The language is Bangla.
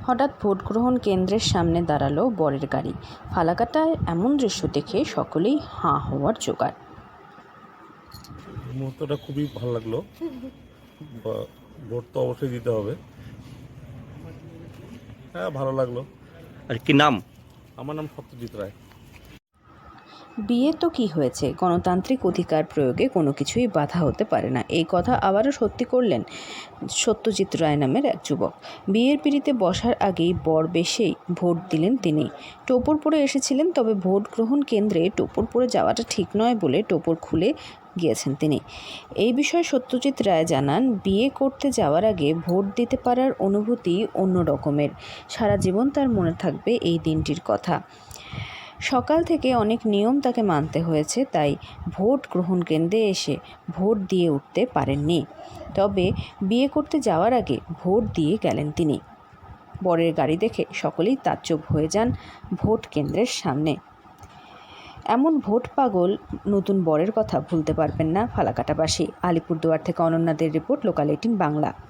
হঠাৎ ভোট গ্রহণ কেন্দ্রের সামনে দাঁড়ালো বরের গাড়ি। ফালাকাটায় এমন দৃশ্য দেখে সকলেই হাঁ হওয়ার জোগাড়। মুহূর্তটা খুবই ভালো লাগলো। ভোট তো অবশ্যই দিতে হবে। হ্যাঁ, ভালো লাগলো। আর কি নাম? আমার নাম সত্যজিৎ রায়। বিয়ে তো কি হয়েছে, গণতান্ত্রিক অধিকার প্রয়োগে কোনো কিছুই বাধা হতে পারে না, এই কথা আবারও সত্যি করলেন সত্যজিৎ রায় নামের এক যুবক। বিয়ের পিঁড়িতে বসার আগেই বর বেশেই ভোট দিলেন তিনি। টোপর পরে এসেছিলেন, তবে ভোট গ্রহণ কেন্দ্রে টোপর পরে যাওয়াটা ঠিক নয় বলে টোপর খুলে গিয়েছেন তিনি। এই বিষয়ে সত্যজিৎ রায় জানান, বিয়ে করতে যাওয়ার আগে ভোট দিতে পারার অনুভূতি অন্য রকমের। সারা জীবন তার মনে থাকবে এই দিনটির কথা। সকাল থেকে অনেক নিয়ম তাকে মানতে হয়েছে, তাই ভোট গ্রহণ কেন্দ্রে এসে ভোট দিয়ে উঠতে পারেননি। তবে বিয়ে করতে যাওয়ার আগে ভোট দিয়ে গেলেন তিনি। বরের গাড়ি দেখে সকলেই তাজ্জব হয়ে যান ভোট কেন্দ্রের সামনে। এমন ভোট পাগল নতুন বরের কথা ভুলতে পারবেন না ফালাকাটাবাসী। আলিপুরদুয়ার থেকে অনন্যাদের রিপোর্ট, লোকাল 18 বাংলা।